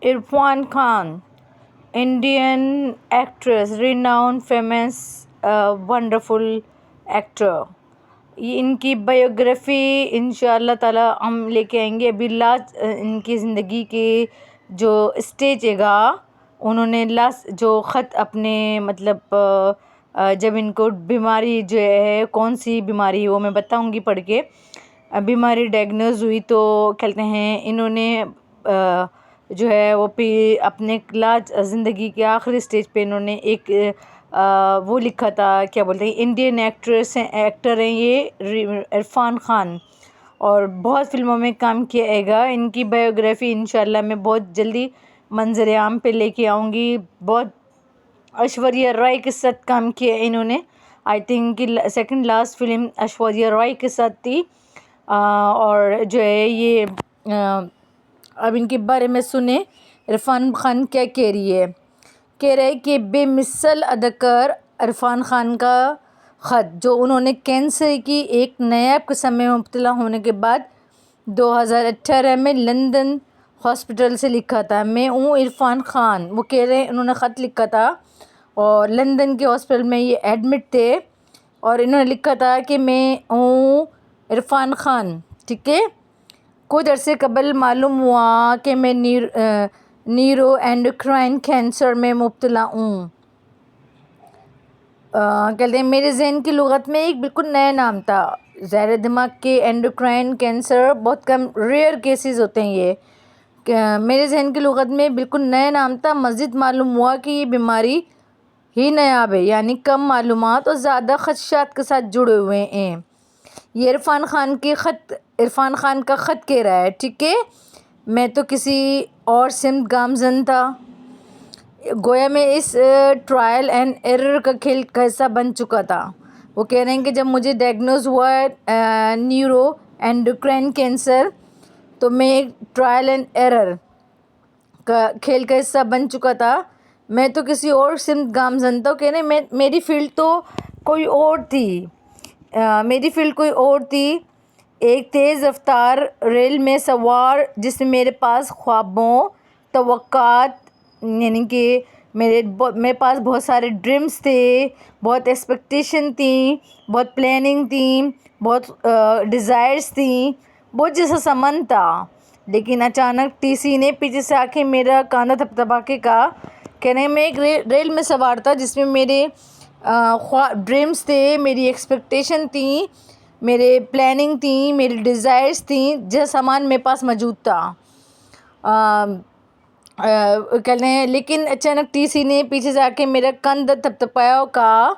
Irfan Khan, Indian actress, renowned famous wonderful actor. یہ ان کی biography انشاء اللہ تعالیٰ ہم لے کے آئیں گے. ابھی لاسٹ ان کی زندگی کے جو اسٹیج ہے گا، انہوں نے لاسٹ جو خط اپنے مطلب جب ان کو بیماری جو ہے کون سی بیماری وہ میں بتاؤں گی پڑھ کے. بیماری ڈائگنوز ہوئی تو کہتے ہیں انہوں نے جو ہے وہ اپنے لاسٹ زندگی کے آخری اسٹیج پہ انہوں نے ایک وہ لکھا تھا، کیا بولتے ہیں، انڈین ایکٹر ہیں یہ عرفان خان، اور بہت فلموں میں کام کیا ہے گا. ان کی بایوگرافی انشاءاللہ میں بہت جلدی منظر عام پہ لے کے آؤں گی. بہت ایشوریہ رائے کے ساتھ کام کیا ہے انہوں نے. آئی تھنک کہ second last film Aishwarya Rai کے ساتھ تھی. اور جو ہے یہ اب ان کے بارے میں سنیں عرفان خان کیا کہہ رہی ہے. کہہ رہے کہ بے مثل اداکار عرفان خان کا خط، جو انہوں نے کینسر کی ایک نیاب قسم میں مبتلا ہونے کے بعد 2018 میں لندن ہاسپٹل سے لکھا تھا. میں ہوں عرفان خان، وہ کہہ رہے ہیں انہوں نے خط لکھا تھا اور لندن کے ہاسپٹل میں یہ ایڈمٹ تھے، اور انہوں نے لکھا تھا کہ میں ہوں عرفان خان. ٹھیک ہے. کچھ عرصے قبل معلوم ہوا کہ میں نیورو اینڈوکرائن کینسر میں مبتلا ہوں. کہتے ہیں میرے ذہن کی لغت میں ایک بالکل نیا نام تھا. زہر دماغ کے اینڈوکرائن کینسر بہت کم ریئر کیسز ہوتے ہیں. یہ میرے ذہن کی لغت میں بالکل نیا نام تھا. مزید معلوم ہوا کہ یہ بیماری ہی نایاب ہے، یعنی کم معلومات اور زیادہ خدشات کے ساتھ جڑے ہوئے ہیں. یہ عرفان خان کا خط کہہ رہا ہے. ٹھیک ہے. میں تو کسی اور سمت گامزن تھا، گویا میں اس ٹرائل اینڈ ایرر کا کھیل کا حصہ بن چکا تھا. وہ کہہ رہے ہیں کہ جب مجھے ڈائگنوز ہوا ہے نیورو اینڈوکرائن کینسر، تو میں ایک ٹرائل اینڈ ایرر کا کھیل کا حصہ بن چکا تھا. میں تو کسی اور سمت گامزن تھا. کہہ رہے ہیں میری فیلڈ تو کوئی اور تھی. ایک تیز رفتار ریل میں سوار جس میں میرے پاس خوابوں، توقعات، یعنی کہ میرے پاس بہت سارے ڈریمز تھے، بہت ایکسپیکٹیشن تھیں، بہت پلاننگ تھیں، بہت ڈیزائرز تھیں، بہت جیسا سمن تھا. لیکن اچانک ٹی سی نے پیچھے سے آ کے میرا کاندھا تھپتھپا کے کہا. کہہ رہے ہیں میں ایک ریل میں سوار تھا جس میں میرے ڈریمز تھے، میری ایکسپیکٹیشن تھیں، میرے پلاننگ تھیں، میری ڈیزائرز تھیں، جیسا سامان میرے پاس موجود تھا. کہتے ہیں لیکن اچانک ٹی سی نے پیچھے سے آ کے میرا کاندھا تھپتھپایا اور کہا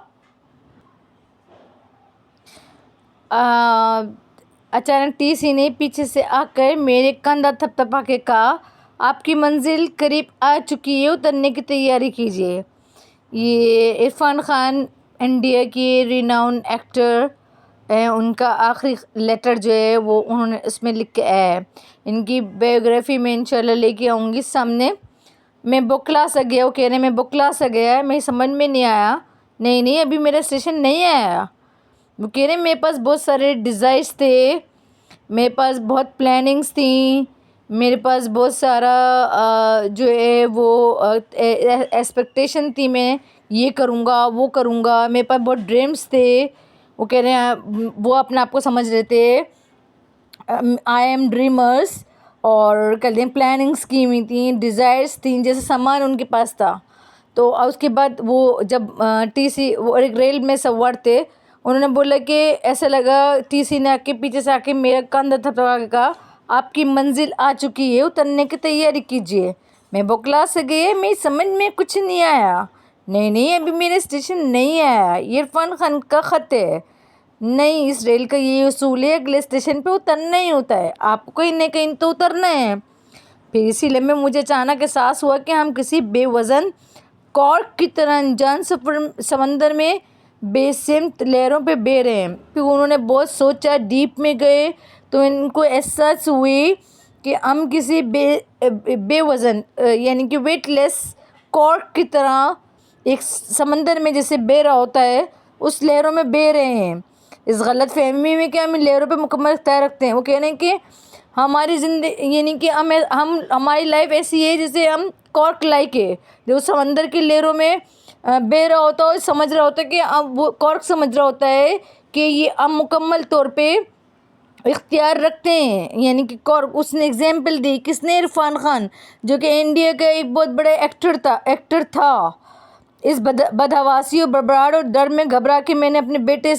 اچانک ٹی سی نے پیچھے سے آ کر میرے کاندھا تھپتھپا کے کہا آپ کی منزل قریب آ چکی ہے، اترنے کی تیاری کیجیے. یہ عرفان خان انڈیا کے ریناؤنڈ ایکٹر ہیں. ان کا آخری لیٹر جو ہے وہ انہوں نے اس میں لکھا ہے. ان کی بایوگرافی میں انشاءاللہ لے کے آؤں گی سامنے. میں بوکلا سا گیا. وہ کہہ رہے ہیں میں بوکلا سا گیا، میں سمجھ میں نہیں آیا. نہیں ابھی میرا اسٹیشن نہیں آیا. وہ کہہ رہے ہیں میرے پاس بہت سارے ڈیزائرز تھے، میرے پاس بہت پلاننگز تھیں، میرے پاس بہت سارا جو ہے وہ ایکسپیکٹیشن تھی، میں یہ کروں گا وہ کروں گا. میرے پاس بہت ڈریمز تھے. وہ کہہ رہے ہیں وہ اپنے آپ کو سمجھ رہے تھے آئی ایم ڈریمرز، اور کہتے ہیں پلاننگز کی ہوئی تھیں، ڈیزائرز تھیں، جیسے سامان ان کے پاس تھا. تو اس کے بعد وہ جب ٹی سی وہ ایک ریل میں سوار تھے، انہوں نے بولا کہ ایسا لگا ٹی سی نے آ کے پیچھے سے آ کے میرا کاندھا تھپتھپا کے کہا آپ کی منزل آ چکی ہے، اترنے کی تیاری کیجیے. میں بوکلا سے گئے، میں سمجھ میں کچھ نہیں آیا. نہیں ابھی میرا اسٹیشن نہیں آیا. یہ عرفان خان کا خط ہے. نہیں، اس ریل کا یہ اصول ہے اگلے اسٹیشن پہ اترنا ہی ہوتا ہے، آپ کو کہیں نہ کہیں تو اترنا ہے. پھر اسی لمحے مجھے اچانک احساس ہوا کہ ہم کسی بے وزن کارک کی طرح انجان سمندر میں بے سمت لہروں پہ بہہ رہے ہیں. پھر انہوں نے بہت سوچا، ڈیپ میں گئے تو ان کو احساس ہوئی کہ ہم کسی بے وزن یعنی کہ ویٹ لیس کارک کی طرح ایک سمندر میں جیسے بہہ رہا ہوتا ہے اس لہروں میں بہہ رہے ہیں. اس غلط فہمی میں کہ ہم ان لہروں پہ مکمل اختیار رکھتے ہیں. وہ کہہ رہے ہیں کہ ہماری زندگی یعنی کہ ہماری لائف ایسی ہے جیسے ہم کارک لائک ہے جو سمندر کی لہروں میں بہہ رہا ہوتا ہے، سمجھ رہا ہوتا ہے کہ اب وہ کارک سمجھ رہا ہوتا ہے کہ یہ ہم مکمل طور پہ اختیار رکھتے ہیں، یعنی کہ کارک. اس نے ایگزامپل دی، کس نے؟ عرفان خان، جو کہ انڈیا کا ایک بہت بڑا ایکٹر تھا. اس بدحواسی اور بڑبڑاہٹ اور ڈر میں گھبرا کے میں نے اپنے بیٹے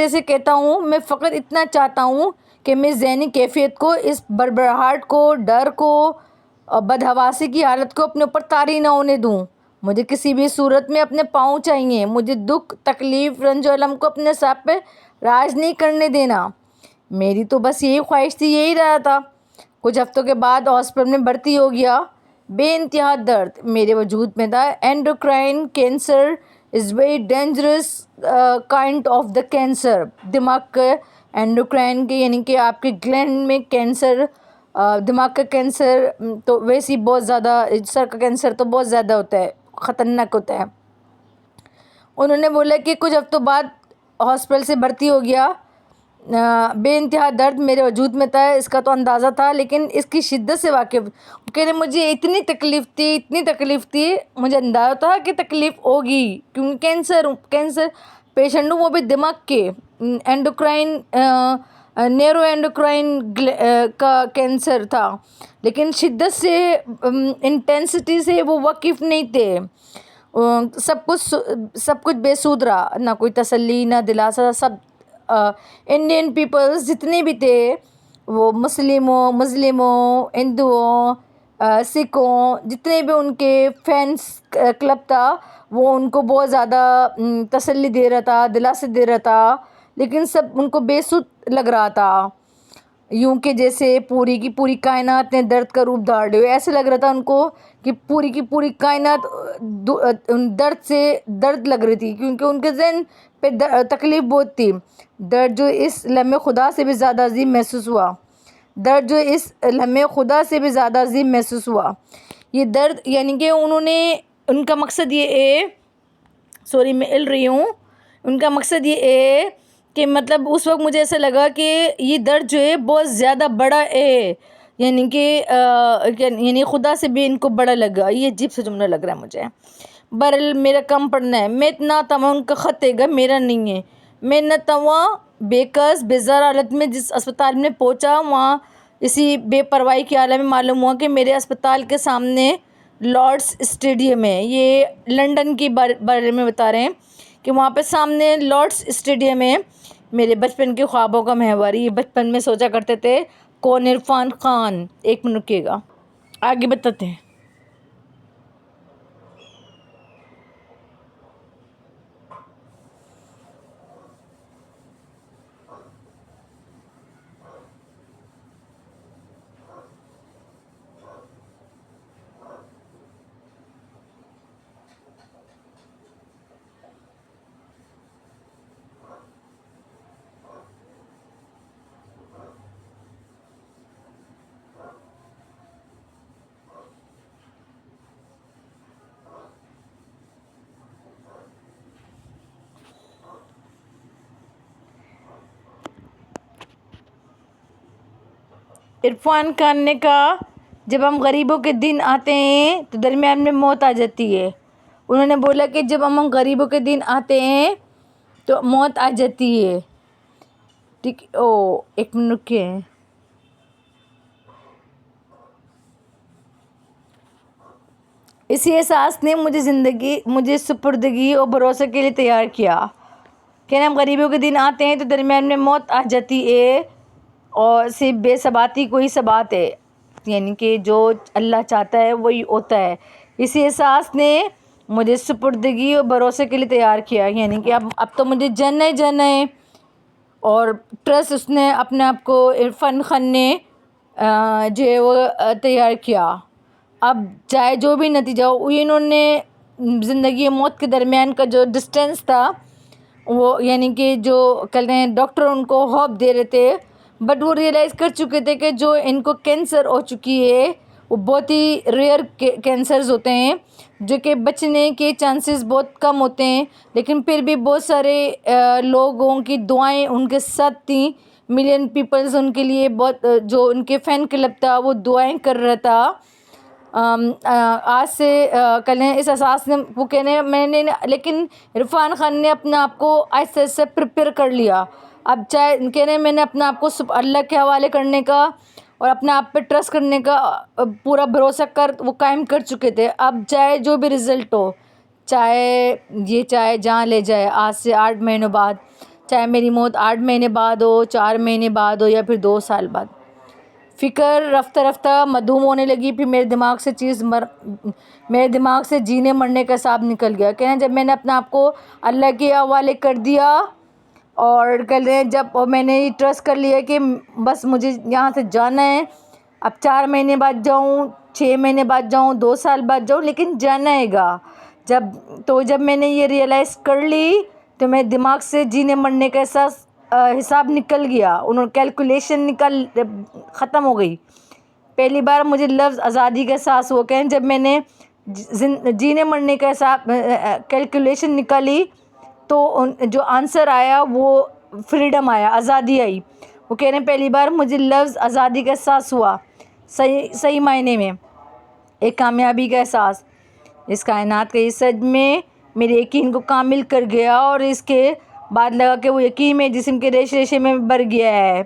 سے کہتا ہوں، میں فقط اتنا چاہتا ہوں کہ میں ذہنی کیفیت کو، اس بڑبڑاہٹ کو، ڈر کو اور بدحواسی کی حالت کو اپنے اوپر طاری نہ ہونے دوں. مجھے کسی بھی صورت میں اپنے پاؤں چاہیے. مجھے دکھ، تکلیف، رنج و الم کو اپنے ساتھ پہ راج نہیں کرنے دینا. میری تو بس یہی خواہش تھی، یہی رہا تھا. کچھ ہفتوں کے بعد ہاسپٹل میں بھرتی ہو گیا. بے انتہا درد میرے وجود میں تھا. Endocrine cancer is very dangerous kind of the cancer. دماغ کے اینڈوکرائن کے یعنی کہ آپ کے گلینڈ میں کینسر، دماغ کا کینسر تو ویسے ہی بہت زیادہ، سر کا کینسر تو بہت زیادہ ہوتا ہے، خطرناک ہوتا ہے. انہوں نے بولا کہ کچھ ہفتوں بعد ہاسپٹل سے بھرتی ہو گیا. بے انتہا درد میرے وجود میں تھا، اس کا تو اندازہ تھا، لیکن اس کی شدت سے واقف. کہہ رہے مجھے اتنی تکلیف تھی، مجھے اندازہ تھا کہ تکلیف ہوگی کیونکہ کینسر پیشنٹ ہوں، وہ بھی دماغ کے اینڈوکرائن، نیورو اینڈوکرائن کا کینسر تھا. لیکن شدت سے، انٹینسٹی سے وہ واقف نہیں تھے. سب کچھ بے سود رہا، نہ کوئی تسلی، نہ دلاسا. سب انڈین پیپلز جتنے بھی تھے، وہ مسلموں، ہندوؤں، سکھوں، جتنے بھی ان کے فینس کلب تھا، وہ ان کو بہت زیادہ تسلی دے رہا تھا، دلاسے دے رہا تھا، لیکن سب ان کو بے سود لگ رہا تھا. یوں کہ جیسے پوری کی پوری کائنات نے درد کا روپ دھار لیا. ایسے لگ رہا تھا ان کو کہ پوری کی پوری کائنات درد لگ رہی تھی، کیونکہ ان کے ذہن پہ تکلیف بہت تھی. درد جو اس لمحے خدا سے بھی زیادہ عظیم محسوس ہوا. یہ درد یعنی کہ ان کا مقصد یہ ہے، سوری میں ہل رہی ہوں، ان کا مقصد یہ ہے کہ مطلب اس وقت مجھے ایسا لگا کہ یہ درد جو ہے بہت زیادہ بڑا ہے، یعنی خدا سے بھی ان کو بڑا لگا. یہ عجیب سے جملہ لگ رہا ہے مجھے. برل میرا کم پڑنا ہے. میں اتنا تواں ان کا خط ہے گا میرا نہیں ہے. میں نہ تواں بے کس بیزار حالت میں جس اسپتال میں پہنچا، وہاں اسی بے پرواہی کے عالم میں معلوم ہوا کہ میرے اسپتال کے سامنے لارڈس اسٹیڈیم ہے. یہ لنڈن کے بارے میں بتا رہے ہیں کہ وہاں پہ سامنے لارڈس اسٹیڈیم ہے. میرے بچپن کے خوابوں کا محور. یہ بچپن میں سوچا کرتے تھے کون؟ عرفان خان. ایک منٹ رکیے گا، آگے بتاتے ہیں. عرفان خان نے کہا، جب ہم غریبوں کے دن آتے ہیں تو درمیان میں موت آ جاتی ہے. انہوں نے بولا کہ جب ہم غریبوں کے دن آتے ہیں تو موت آ جاتی ہے. ٹھیک، ایک منٹ رکیے. اسی احساس نے مجھے سپردگی اور بھروسے کے لیے تیار کیا کہ ہم غریبوں کے دن آتے ہیں تو درمیان میں موت آ جاتی ہے، اور صرف بے ثباتی کوئی ثبات ہے، یعنی کہ جو اللہ چاہتا ہے وہی ہوتا ہے. اسی احساس نے مجھے سپردگی اور بھروسے کے لیے تیار کیا، یعنی کہ اب تو مجھے جاننا ہے. اور ٹرسٹ اس نے اپنے آپ کو عرفان خان نے جو ہے وہ تیار کیا. اب چاہے جو بھی نتیجہ ہو، انہوں نے زندگی اور موت کے درمیان کا جو ڈسٹینس تھا، وہ یعنی کہ جو کہتے ہیں ڈاکٹر ان کو ہوپ دے رہے تھے، بٹ وہ ریئلائز کر چکے تھے کہ جو ان کو کینسر ہو چکی ہے وہ بہت ہی ریئر کینسرز ہوتے ہیں، جو کہ بچنے کے چانسز بہت کم ہوتے ہیں. لیکن پھر بھی بہت سارے لوگوں کی دعائیں ان کے ساتھ تھیں ملین پیپلز ان کے لیے بہت جو ان کے فین کلب تھا وہ دعائیں کر رہا تھا. آج سے کہنے اس اساس نے وہ کہنے میں نے لیکن عرفان خان نے اپنا آپ کو ایسے ایسے پریپیئر کر لیا. اب چاہے کہنے میں نے اپنا آپ کو اللہ کے حوالے کرنے کا اور اپنے آپ پہ ٹرسٹ کرنے کا پورا بھروسہ وہ قائم کر چکے تھے. اب چاہے جو بھی رزلٹ ہو, چاہے جہاں لے جائے آج سے 8 مہینوں بعد, چاہے میری موت 8 مہینے بعد ہو, 4 مہینے بعد ہو یا پھر 2 سال بعد, فکر رفتہ رفتہ مدھوم ہونے لگی. پھر میرے دماغ سے جینے مرنے کا حساب نکل گیا. کہنا جب میں نے اپنا آپ کو اللہ کے حوالے کر دیا اور جب میں نے یہ ٹرسٹ کر لیا کہ بس مجھے یہاں سے جانا ہے, اب 4 مہینے بعد جاؤں, 6 مہینے بعد جاؤں, 2 سال بعد جاؤں, لیکن جانا ہے گا. جب میں نے یہ ریئلائز کر لی تو میرے دماغ سے جینے مرنے کا حساب نکل گیا, کیلکولیشن ختم ہو گئی. پہلی بار مجھے لفظ آزادی کا احساس ہوا کہ جب میں نے جینے مرنے کا حساب کیلکولیشن نکالی تو جو آنسر آیا وہ فریڈم آیا, آزادی آئی. وہ کہہ رہے ہیں پہلی بار مجھے لفظ آزادی کا احساس ہوا, صحیح معنی میں ایک کامیابی کا احساس. اس کائنات کا یہ سج میں میرے یقین کو کامل کر گیا اور اس کے بعد لگا کہ وہ یقین میں جسم کے ریشے ریشے میں بھر گیا ہے.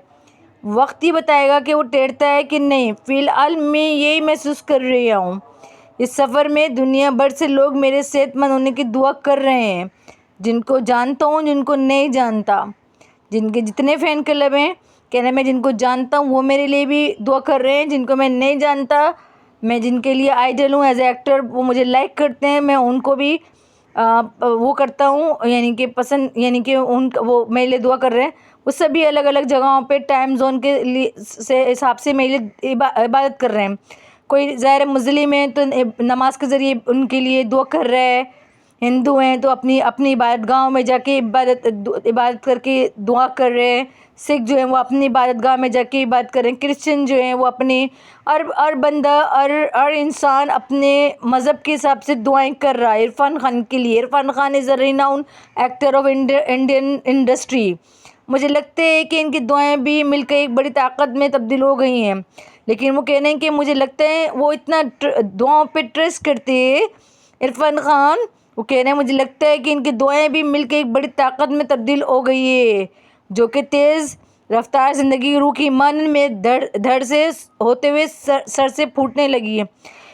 وقت ہی بتائے گا کہ وہ ٹیڑھتا ہے کہ نہیں. فی الحال میں یہی محسوس کر رہی ہوں. اس سفر میں دنیا بھر سے لوگ میرے صحت مند ہونے کی دعا کر رہے ہیں, جن کو جانتا ہوں, جن کو نہیں جانتا, جن کے جتنے فین کلب ہیں. کہنا میں جن کو جانتا ہوں وہ میرے لیے بھی دعا کر رہے ہیں, جن کو میں نہیں جانتا, میں جن کے لیے آئیڈل ہوں ایز اے ایکٹر, وہ مجھے لائک کرتے ہیں, میں ان کو بھی وہ کرتا ہوں, یعنی کہ پسند, یعنی کہ وہ میرے لیے دعا کر رہے ہیں. وہ سبھی الگ الگ جگہوں پہ ٹائم زون کے حساب سے میرے لیے عبادت کر رہے ہیں. کوئی ظاہر مسلم ہے تو نماز کے ذریعے ان کے لیے دعا کر رہے ہیں, ہندو ہیں تو اپنی عبادت گاہوں میں جا کے عبادت کر کے دعا کر رہے ہیں, سکھ جو ہیں وہ اپنی عبادت گاہ میں جا کے عبادت کر رہے ہیں, کرسچن جو ہیں وہ اپنی ہر بندہ ہر انسان اپنے مذہب کے حساب سے دعائیں کر رہا ہے عرفان خان کے لیے. عرفان خان از اے ریناؤن ایکٹر آف انڈین انڈسٹری. مجھے لگتا ہے کہ ان کی دعائیں بھی مل کے ایک بڑی طاقت میں تبدیل ہو گئی ہیں. لیکن وہ کہنے ہیں کہ مجھے لگتا ہے وہ اتنا دعاؤں پہ ٹرسٹ کرتے ہیں عرفان خان. وہ کہہ رہے ہیں مجھے لگتا ہے کہ ان کی دعائیں بھی مل کے ایک بڑی طاقت میں تبدیل ہو گئی ہے جو کہ تیز رفتار زندگی روح کی مانند میں دھڑ سے ہوتے ہوئے سر سے پھوٹنے لگی ہے.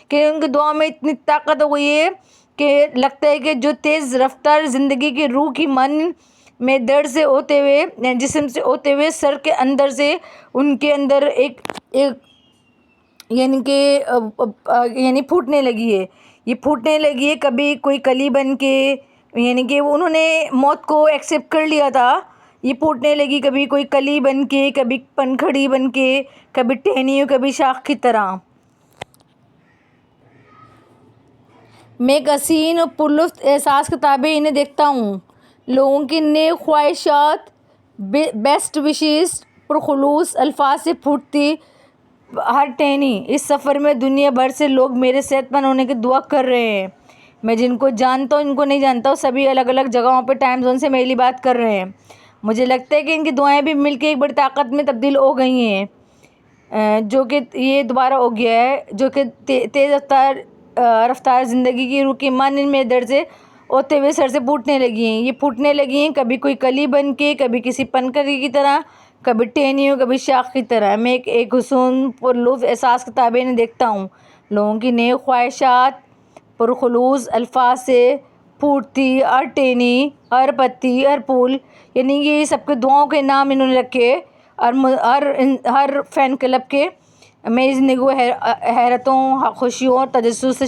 کہ ان کی دعاؤں میں اتنی طاقت ہو گئی ہے کہ لگتا ہے کہ جو تیز رفتار زندگی کی روح کی مانند میں دھڑ سے ہوتے ہوئے جسم سے ہوتے ہوئے سر کے اندر سے ان کے اندر ایک یعنی پھوٹنے لگی ہے. یہ پھوٹنے لگی ہے کبھی کوئی کلی بن کے, یعنی کہ انہوں نے موت کو ایکسیپٹ کر لیا تھا. یہ پھوٹنے لگی کبھی کوئی کلی بن کے, کبھی پنکھڑی بن کے, کبھی ٹہنی, کبھی شاخ کی طرح. میں ایک حسین اور پرلطف احساس کے تابع انہیں دیکھتا ہوں. لوگوں کی نیک خواہشات, بیسٹ وشیز پرخلوص الفاظ سے پھوٹتی ہر ٹہنی. اس سفر میں دنیا بھر سے لوگ میرے صحت مند ہونے کی دعا کر رہے ہیں. میں جن کو جانتا ہوں, جن کو نہیں جانتا ہوں, سبھی الگ الگ جگہوں پہ ٹائم زون سے میرے لیے بات کر رہے ہیں. مجھے لگتا ہے کہ ان کی دعائیں بھی مل کے ایک بڑی طاقت میں تبدیل ہو گئی ہیں, جو کہ یہ دوبارہ ہو گیا ہے, جو کہ تیز رفتار زندگی کی روح کی مانند میں در سے ہوتے ہوئے سر سے پھوٹنے لگی ہیں. یہ پھوٹنے لگی ہیں کبھی کوئی کلی بن کے, کبھی کسی پنکھڑی کی طرح, کبھی ٹہنی, کبھی شاخ کی طرح. میں ایک حسین پرلطف احساس کے تابع انہیں دیکھتا ہوں. لوگوں کی نیک خواہشات پرخلوص الفاظ سے پھوٹتی ہر ٹہنی, ہر پتی, ہر پھول, یعنی یہ سب کے دعاؤں کے نام انہوں نے رکھے ہر فین کلب کے. میری زندگی کو حیرتوں, خوشیوں اور تجسس سے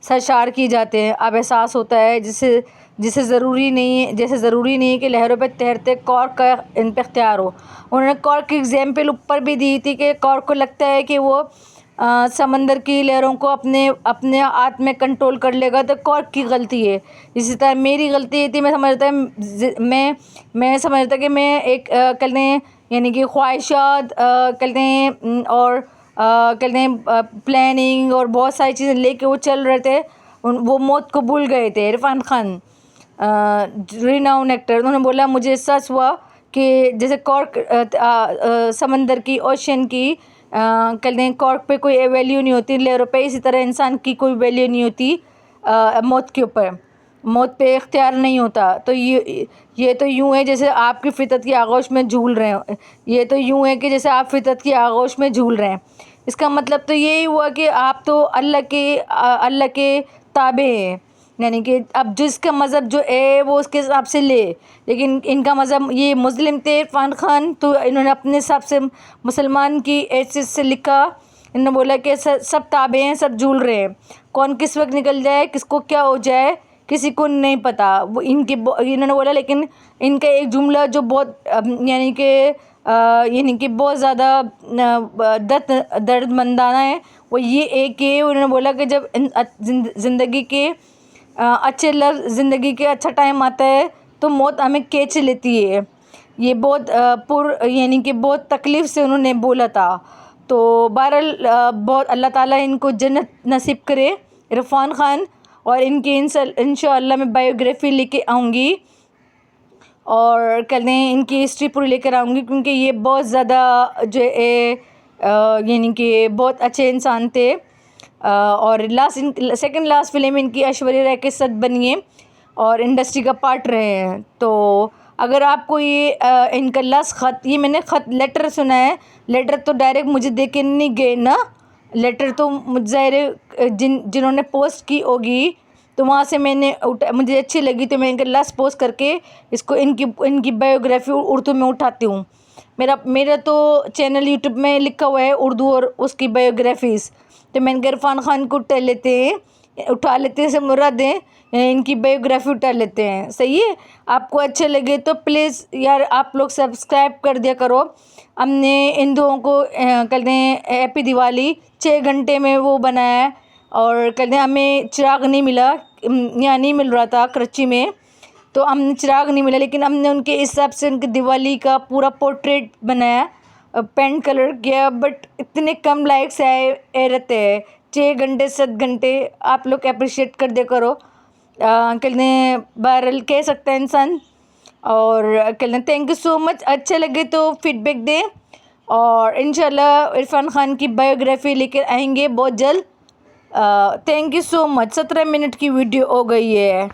سرشار کی جاتے ہیں. اب احساس ہوتا ہے جیسے ضروری نہیں کہ لہروں پہ تیرتے کارک کا ان پہ اختیار ہو. انہوں نے کارک کی ایگزامپل اوپر بھی دی تھی کہ کارک کو لگتا ہے کہ وہ سمندر کی لہروں کو اپنے ہاتھ میں کنٹرول کر لے گا تو کارک کی غلطی ہے. اسی طرح میری غلطی یہ تھی, میں سمجھتا کہ میں ایک کہتے ہیں یعنی کہ خواہشات کہتے ہیں اور کہتے ہیں پلاننگ اور بہت ساری چیزیں لے کے وہ چل رہے تھے, وہ موت کو بھول گئے تھے. عرفان خان ریناؤن ایکٹر, انہوں نے بولا مجھے احساس ہوا کہ جیسے کارک سمندر کی اوشین کی کہتے ہیں کارک پہ کوئی ویلیو نہیں ہوتی لیروں پہ، اسی طرح انسان کی کوئی ویلیو نہیں ہوتی موت کے اوپر، موت پہ اختیار نہیں ہوتا. تو یہ تو یوں ہے جیسے آپ کی فطرت کی آغوش میں جھول رہے ہیں، یہ تو یوں ہے کہ جیسے آپ فطرت کی آغوش میں جھول رہے ہیں. اس کا مطلب تو یہی ہوا کہ آپ تو اللہ کے تابع ہیں، یعنی کہ اب جس کا مذہب جو ہے وہ اس کے حساب سے لے. لیکن ان کا مذہب یہ مسلم تھے عرفان خان، تو انہوں نے اپنے حساب سے مسلمان کی حیثیت سے لکھا. انہوں نے بولا کہ سب تابع ہیں، سب جھول رہے ہیں، کون کس وقت نکل جائے، کس کو کیا ہو جائے کسی کو نہیں پتہ. وہ انہوں نے بولا، لیکن ان کا ایک جملہ جو بہت یعنی کہ بہت زیادہ درد مندانہ ہے، وہ یہ ایک کہ انہوں نے بولا کہ جب زندگی کے اچھے لفظ، زندگی کے اچھا ٹائم آتا ہے تو موت ہمیں کھینچ لیتی ہے. یہ بہت یعنی کہ بہت تکلیف سے انہوں نے بولا تھا. تو بہرحال بہت اللہ تعالیٰ ان کو جنت نصیب کرے عرفان خان. اور ان کی انشاءاللہ میں بایوگرافی لے کے آؤں گی اور کہتے ہیں ان کی ہسٹری پوری لے کر آؤں گی، کیونکہ یہ بہت زیادہ جو ہے یعنی کہ بہت اچھے انسان تھے. اور سیکنڈ لاسٹ فلم ان کی ایشوریہ رائے کے ساتھ بنی ہے اور انڈسٹری کا پارٹ رہے ہیں. تو اگر آپ کو یہ ان کا لاسٹ خط، یہ میں نے لیٹر سنا ہے، لیٹر تو ڈائریکٹ مجھے دے کے نہیں گئے نا، لیٹر تو ظاہر جنہوں نے پوسٹ کی ہوگی تو وہاں سے میں نے مجھے اچھی لگی تو میں ان کا لاسٹ پوسٹ کر کے اس کو ان کی بایوگرافی اردو میں اٹھاتی ہوں. میرا تو چینل یوٹیوب میں لکھا ہوا ہے اردو اور اس کی بایوگرافیز، تو میں نے عرفان خان کو اٹھا لیتے ہیں سے مراد ہیں ان کی بایوگرافی اٹھا لیتے ہیں. صحیح ہے، آپ کو اچھے لگے تو پلیز یار آپ لوگ سبسکرائب کر دیا کرو. ہم نے ہندوؤں کو کہتے ہیں ہیپی دیوالی، 6 گھنٹے میں وہ بنایا ہے. اور کہتے ہیں ہمیں چراغ نہیں ملا، یہاں نہیں مل رہا تھا کراچی میں، تو ہم نے چراغ نہیں ملا، لیکن ہم نے ان کے حساب سے ان کی دیوالی کا پورا پورٹریٹ بنایا، پینٹ کلر کیا. بٹ اتنے کم لائکس آئے رہتے ہیں، 6 گھنٹے 7 گھنٹے. آپ لوگ اپریشیٹ کر دیا کرو. کہتے ہیں بہرحال کہہ سکتا ہے انسان. اور کہتے ہیں تھینک یو سو مچ. اچھے لگے تو فیڈ بیک دیں اور انشاءاللہ عرفان خان کی بایوگرافی لے کر آئیں گے بہت جلد. Thank you so much. 17 minute کی ویڈیو ہو گئی ہے.